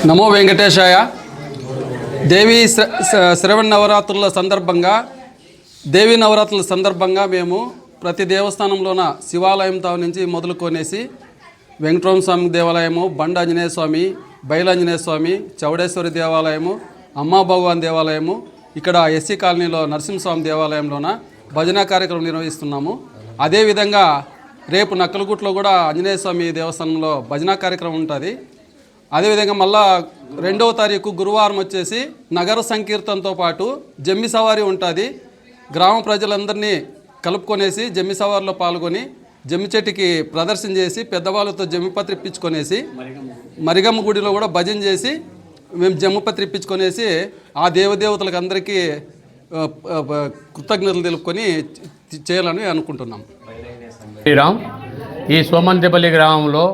నమో వెంకటేశాయ. దేవీ శ్రవణ నవరాత్రుల సందర్భంగా మేము ప్రతి దేవస్థానంలోన శివాలయంతో నుంచి మొదలుకొనేసి వెంకటరమణ స్వామి దేవాలయము, బండ ఆంజనేయ స్వామి, బయలాంజనేయ స్వామి, చౌడేశ్వరి దేవాలయము, అమ్మా భగవాన్ దేవాలయము, ఇక్కడ ఎస్సీ కాలనీలో నరసింహస్వామి దేవాలయంలోన భజన కార్యక్రమం నిర్వహిస్తున్నాము. అదేవిధంగా రేపు నక్కలగుట్లో కూడా ఆంజనేయ స్వామి దేవస్థానంలో భజన కార్యక్రమం ఉంటుంది. అదేవిధంగా మళ్ళా 2వ తారీఖు గురువారం వచ్చేసి నగర సంకీర్తనతో పాటు జమ్మి సవారీ ఉంటుంది. గ్రామ ప్రజలందరినీ కలుపుకొనేసి జమ్మి సవారిలో పాల్గొని జమ్మి చెట్టుకి ప్రదర్శన చేసి పెద్దవాళ్ళతో జమ్మిపత్రి ఇప్పించుకొనేసి మరిగమ్మ గుడిలో కూడా భజన చేసి మేము జమ్మిపత్రి ఇప్పించుకొనేసి ఆ దేవదేవతలకు అందరికీ కృతజ్ఞతలు తెలుపుకొని చేయాలని అనుకుంటున్నాం. శ్రీరామ్. ఈ సోమంతిపల్లి గ్రామంలో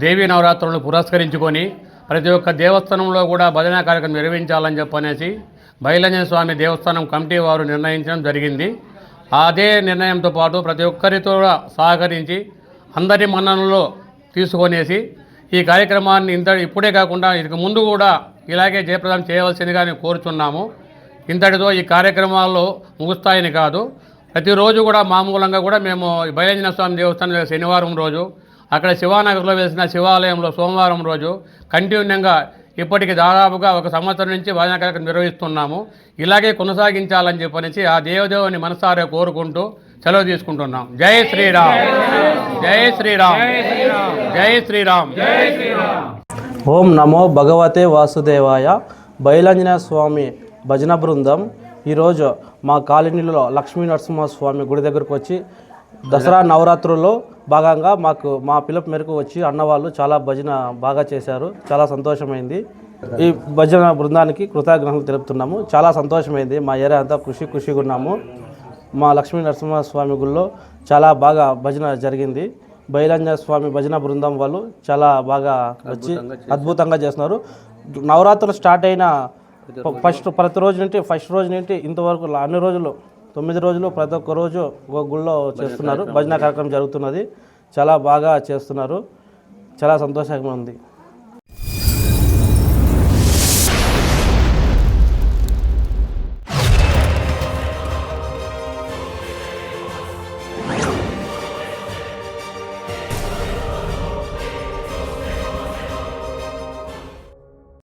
దేవీ నవరాత్రులను పురస్కరించుకొని ప్రతి ఒక్క దేవస్థానంలో కూడా భజన కార్యక్రమం నిర్వహించాలని చెప్పనేసి బయలాంజనేయ స్వామి దేవస్థానం కమిటీ వారు నిర్ణయించడం జరిగింది. అదే నిర్ణయంతో పాటు ప్రతి ఒక్కరితో సహకరించి అందరి మన్ననలో తీసుకొనేసి ఈ కార్యక్రమాన్ని ఇప్పుడే కాకుండా ఇక ముందు కూడా ఇలాగే జయప్రదం చేయవలసిందిగా కోరుచున్నాము. ఇంతటితో ఈ కార్యక్రమాల్లో ముగుస్తాయని కాదు, ప్రతిరోజు కూడా మామూలంగా కూడా మేము బయలాంజనేయ స్వామి దేవస్థానం శనివారం రోజు, అక్కడ శివానగర్లో వేసిన శివాలయంలో సోమవారం రోజు కంటిన్యూగా ఇప్పటికి దాదాపుగా 1 సంవత్సరం నుంచి భజన కార్యక్రమం నిర్వహిస్తున్నాము. ఇలాగే కొనసాగించాలని చెప్పనేసి ఆ దేవదేవుని మనసారా కోరుకుంటూ సెలవు తీసుకుంటున్నాం. జై శ్రీరామ్, జై శ్రీరామ్, జై శ్రీరామ్. ఓం నమో భగవతే వాసుదేవాయ. బయలాంజనేయ స్వామి భజన బృందం ఈరోజు మా కాలనీలో లక్ష్మీ నరసింహస్వామి గుడి దగ్గరకు వచ్చి దసరా నవరాత్రుల్లో భాగంగా మా పిలుపు మేరకు వచ్చి అన్నవాళ్ళు చాలా భజన బాగా చేశారు. చాలా సంతోషమైంది. ఈ భజన బృందానికి కృతజ్ఞతలు తెలుపుతున్నాము. చాలా సంతోషమైంది. మా ఏరియా అంతా ఖుషిగా ఉన్నాము. మా లక్ష్మీ నరసింహస్వామి గుడిలో చాలా బాగా భజన జరిగింది. బయలాంజనేయ స్వామి భజన బృందం వాళ్ళు చాలా బాగా వచ్చి అద్భుతంగా చేస్తున్నారు. నవరాత్రులు స్టార్ట్ అయిన ప్రతి రోజు నుండి ఇంతవరకు అన్ని రోజులు 9 రోజులు ప్రతి ఒక్క రోజు గుళ్ళో చేస్తున్నారు. భజన కార్యక్రమం జరుగుతున్నది. చాలా బాగా చేస్తున్నారు. చాలా సంతోషంగా ఉంది.